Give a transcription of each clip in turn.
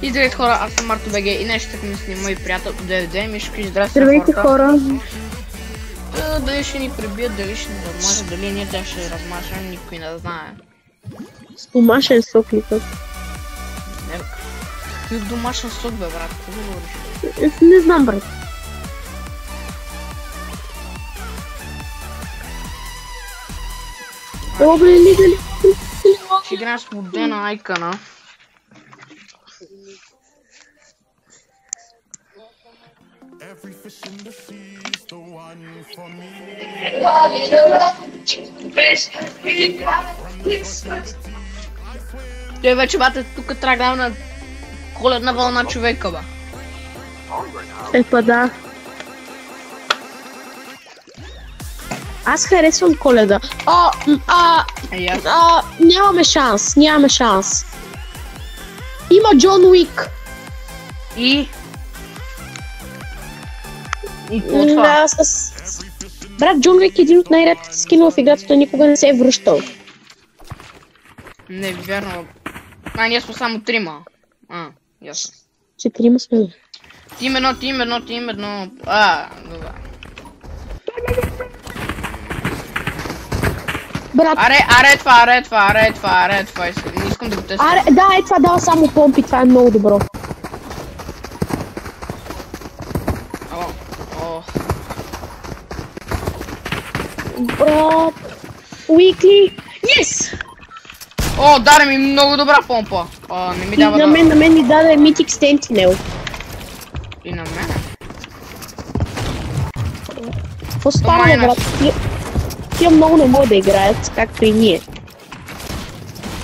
И здравейте хора, аз съм Марто БГ и нещо така ми снима мой приятел DVD, Мишко, и здрасти Здравейте хора. Дали ще ни пребият, дали ще ни размажат, дали ние те ще размажем, никой не знае. С домашен сок ли пък? Какъв домашен сок бе, брат, какво говориш? Не знам, брат. Ще играем с модена Айкана. Той вече бате, тук трябва на коледна вълна човека, ба. Епа да. Аз харесвам Коледа. Нямаме шанс, нямаме шанс. Има Джон Уик. И какво това? Брат, Джон Уик е един от най-редките скинове в играта, той никога не се е връщал. Не, вярно. Ние сме само трима. Ясно. 4 сме. Тим едно. Добре. Брат. Аре това. Не искам да го тествам. Да, това дава само помпи, това е много добро. Брат. Уикли. Yes! Даде ми много добра помпа. Не ми дава на мен ми даде Mythic Sentinel. И на мен? Какво става, брат? Тия много не могат да играят, както и ние.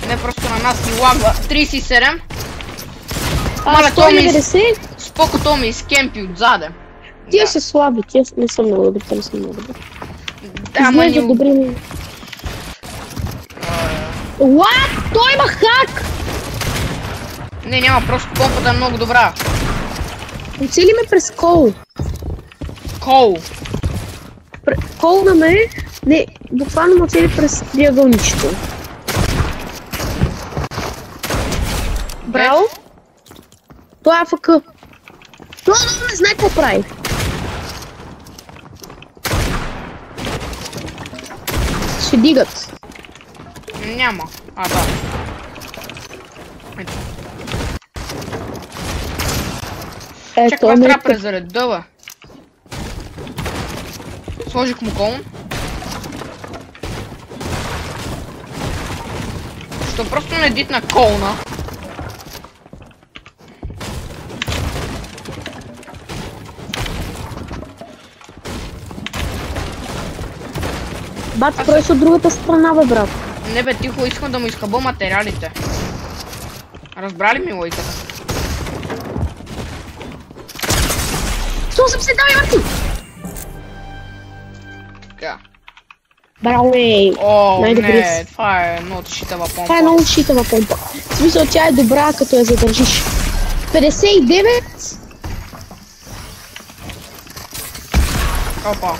Не, просто на нас ни лагва 37. 190? Споко то ми изкемпи отзаде. Тия са слаби, тия не са много добри, те не са много добри. Изглежда добри. What? Той има хак! Не, няма, просто помпата е много добра. Оцели ме през кол. Кол? Кол на мен? Не, буквално ме оцели през диагоничето. Браво! Това е АФК. Това не знае какво прави. Ще дигат. Няма. Да. Чакай, трябва презареда, бе. Сложих му колон. Що просто не дитна колна. Бат, просто от другата страна, бе, брат. Не бе, тихо, искам да му изхъба материалите. Разбрали ми лойката? 180, давай, Марти! Така. Браво, не, това е много шитава помпа. Това е много шитава помпа. В смисъл, тя е добра, като я задържиш. 59? Опа.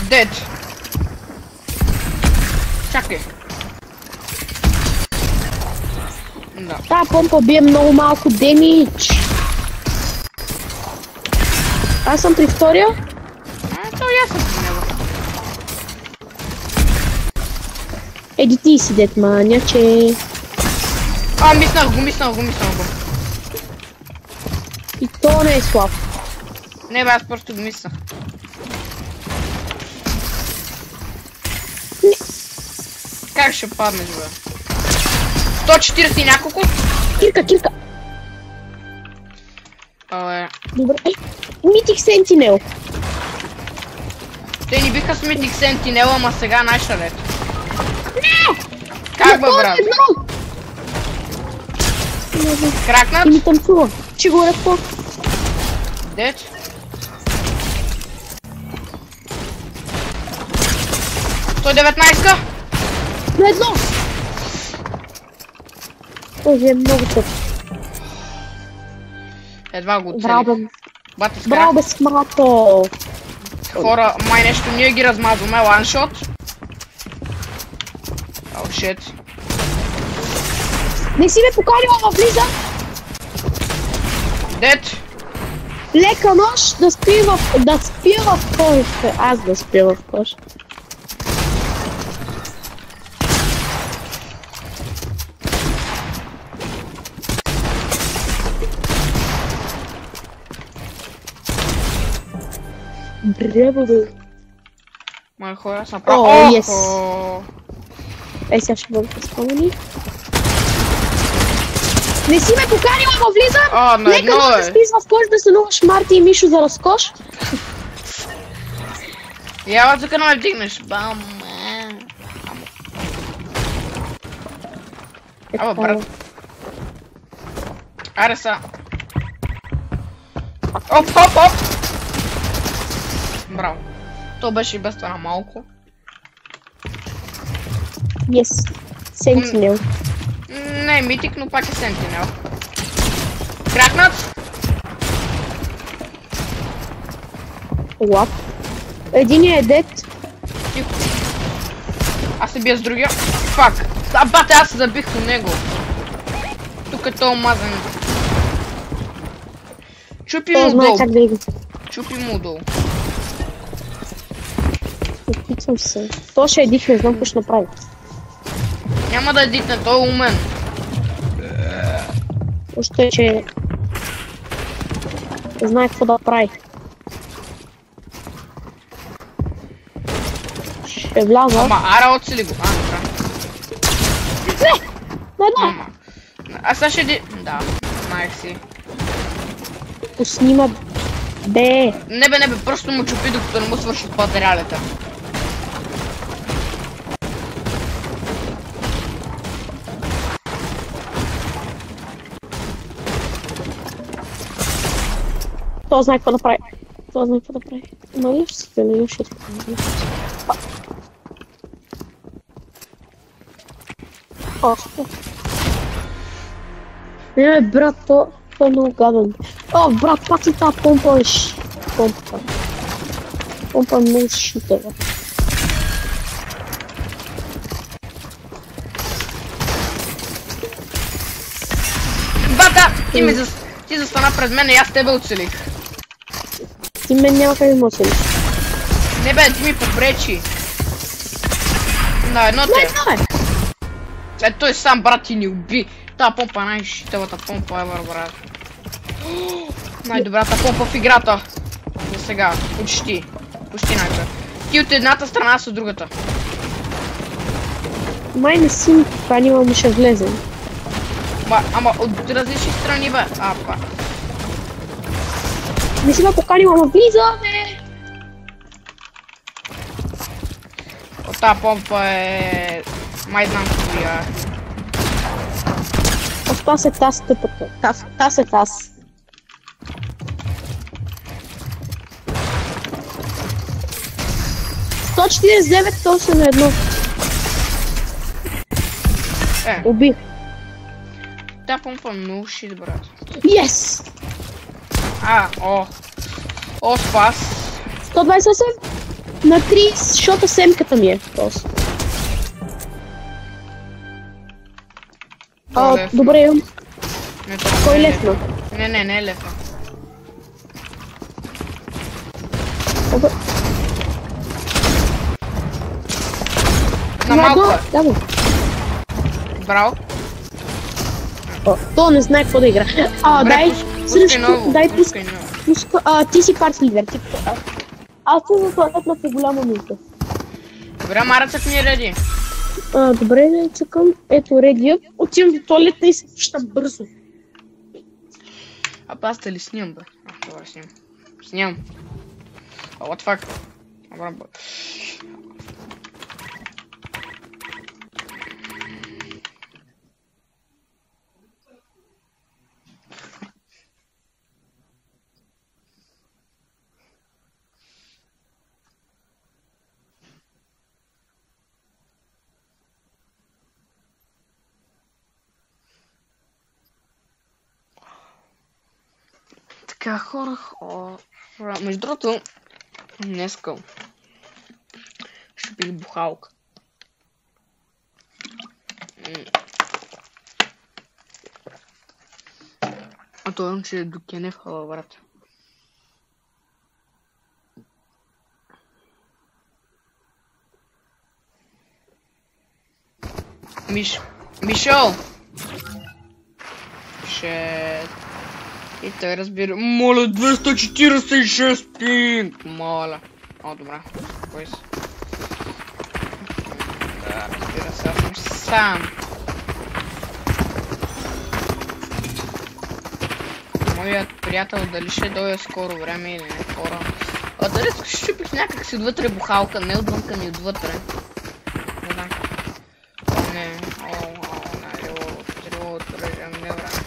Дед. Чакай. Да. Тая помпа бие много малко демидж. Аз съм при втория. То и аз съм при него. Еди ти си, дед маня, че... Миснах го. И то не е слаб. Не бе, аз просто го мислях. Как ще паднеш, бе? 140 и няколко? Кирка. Добре. Mythic Sentinel. Те ни биха с Mythic Sentinel, ама сега най-шалет. Не! Как бе, брат? Кракнат? И ми танцува. Че го ръква. Дет? Той 19-ка? На едно! Този е много тъп. Едва го оцелих. Браво, безсмъртно! Хора, май нещо ние ги размазваме, ланшот. Shit. Не си ме поканила в влиза. Дет. Лека нощ да спи в кош. Аз да спя в кош. Брево бе. Мои хора са право. О, yes. Ей, сега ще бъдат спомени. Не си ме поканила в влиза? На Нека да спиш в кош да сънуваш Марти и Мишо за разкош. Я тук не ме вдигнеш. Бам. Ама брат. Аре са. Оп. Браво. То беше и без това на малко. Yes. Sentinel. Не, митик, но пак е Sentinel. Кракнат! Лап. Единият е дед. Тихо. Аз се бия с другия. Фак. Бате, аз се забих по него. Тук е то омазан. Чупи му долу. Чупи му долу. Опитвам се. То ще едит, не знам какво ще направи. Няма да едитне, той е умен. Още е, че не знае какво да прави. Ще вляза. Ама, ара отцели го. Добра. Не! На едно! А сега ще еди... Да, знаех си. Поснима. Бе! Не бе, просто му чупи, докато не му свършат материалите. Това знае какво да прави. Има ли ще се не ще Още. Не, брат, то е много гаден. О, брат, пак си тази помпа е помпата. Помпа е много шитава. Бата! Ти застана пред мен и аз тебе оцелих. Ти мен няма къде да оцелиш. Не бе, ти ми попречи. На едното е. Той сам брат ти ни уби. Та помпа е най-шитавата помпа е, брат. Най-добрата помпа в играта. За сега. Почти най-добра. Ти от едната страна, аз от другата. Май не си ми поканила, му ще влезем. Ама от различни страни бе. Апа. Не си ме поканила, ама влизаме! От тази помпа е... Май знам коя. Таз е таз, тъпата. Таз е таз. То 49, точно на едно. Убих. Та помпа много шит, брат. Yes! О, спас. 128 на 3, защото семката ми е. Добре имам. Кой е лефна? Не е лефна. На малко е. Браво. То не знае какво да игра. Дай срещу... Дай пускай. Ти си парт лидер. Аз съм за туалетна по голяма нужда. Добре, Мара, цък ми реди. Добре, не цъкам. Ето редия. Отивам до туалетна и се пущам бързо. Аз те ли снимам, бе? Добре, снимам. What the fuck? Така, хора, между другото, днеска ще пих бухалка. А той че е до Кенев, брат. Мишо! Шет. И той разбира. Моля, 246 пинг! Моля. О, добре. Кой си? Да, разбира се, аз съм сам. Моят приятел дали ще дойде скоро време или не скоро. А дали щупих някак си отвътре бухалка, не отвънка ми отвътре. Не знам. О, не. Не, брат.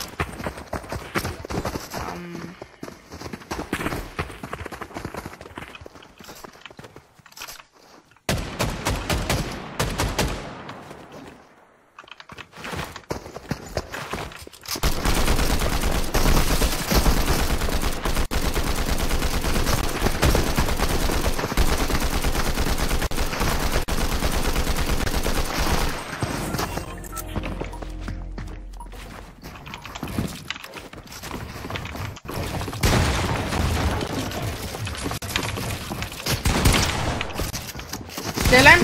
Селен?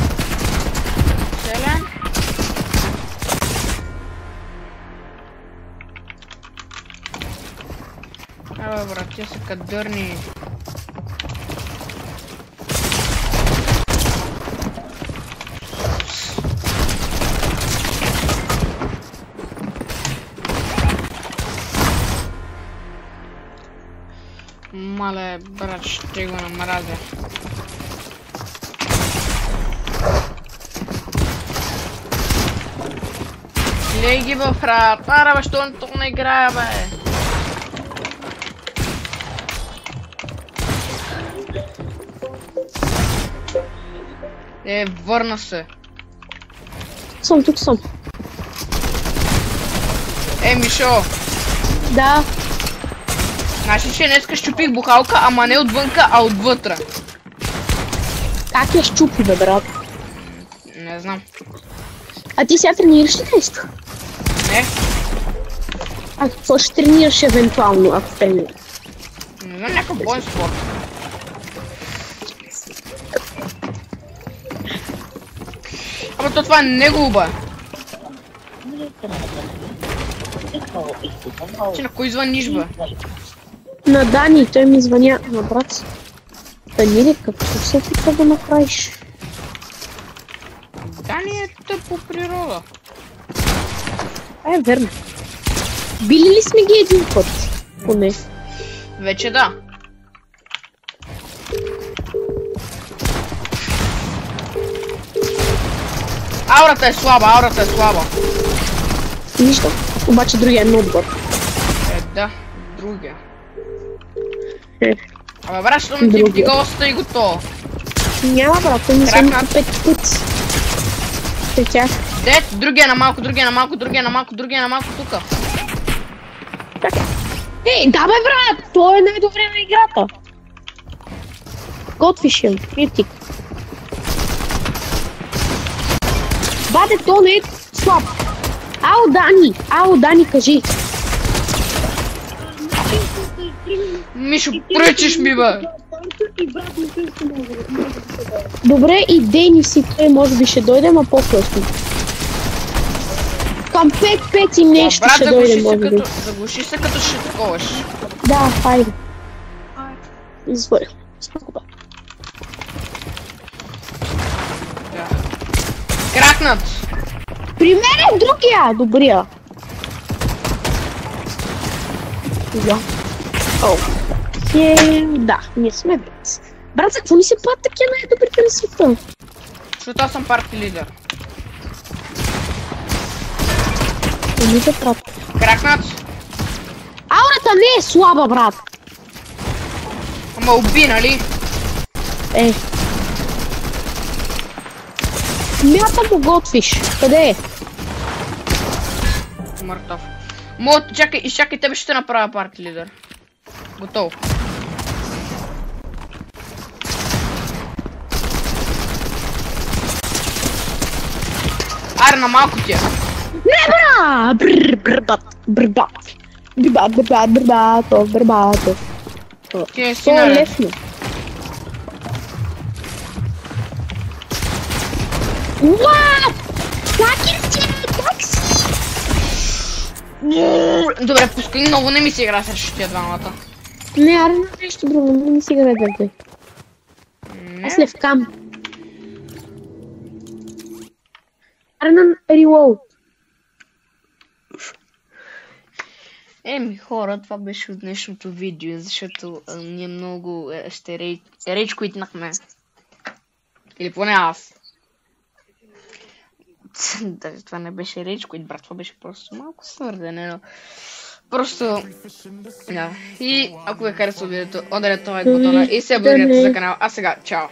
Селен? Абе, брат, те са кадърни. Мале, брат, ще го намразя. Глей ги, бе, брат. Ара, бе, що тук не играя, бе? Върна се. Тук съм. Мишо. Да. Значи, че днеска щупих бухалка, ама не отвънка, а отвътре. Как я щупи, бе, брат? Не знам. А ти сега тренираш ли нещо? Не. А какво ще тренираш евентуално, ако тренираш? Не знам, някакъв боен спорт. Ама то това е негово, бе. Че на кой звъниш, бе? На Дани, той ми звъня на брат си. Дани, какво се опитва да направиш? Дани е тъп по природа. Верно. Били ли сме ги един път? Поне. Вече да. Аурата е слаба, Нищо. Обаче другия е много добър. Да, другия. Абе, брат, що ми ти вдига оста и готово? Няма, брат, той ми звъни по 5 пъти. При тях. Дет, другия на малко тука. Да бе, брат, той е най-добре на играта. Готвиш им, критик. Бате, то не е слаб. Ало, Дани, кажи. Мишо, пречиш ми, бе. Добре, и Денис и той може би ще дойде, ама по-късно. Към 5 и нещо ще дойде, може би. Заглуши се като ще таковаш. Да, хайде. Извърх. Спокойно. Кракнат! При мен е другия, добрия. Да, ние сме брат. Брат, за какво ни се плат такива най-добрите на света? Защото аз съм парти лидер. Не те прат. Кракнат! Аурата не е слаба, брат. Ама уби, нали? Мята му готвиш. Къде е? Мъртъв. Чакай, тебе ще направя парти лидер. Готово. Аре, на малко ти е. Не, бра! Брбат, брбат. Брбат, брбат, брбато, брбато. Ти си То е наред. лесно. What? Как си? Добре, пускай, много не ми се игра срещу тия двамата. Не, аре нещо друго, не ми си играйте. Не. Аз левкам. Аре на reload. Еми хора, това беше от днешното видео, защото ние много ще рейдж квитнахме. Или поне аз. Даже това не беше рейдж квит, брат, това беше просто малко свърдене, но... Просто... Да. И ако ви харесва видеото, ударете лайк бутона и се абонирайте за канала. А сега, чао!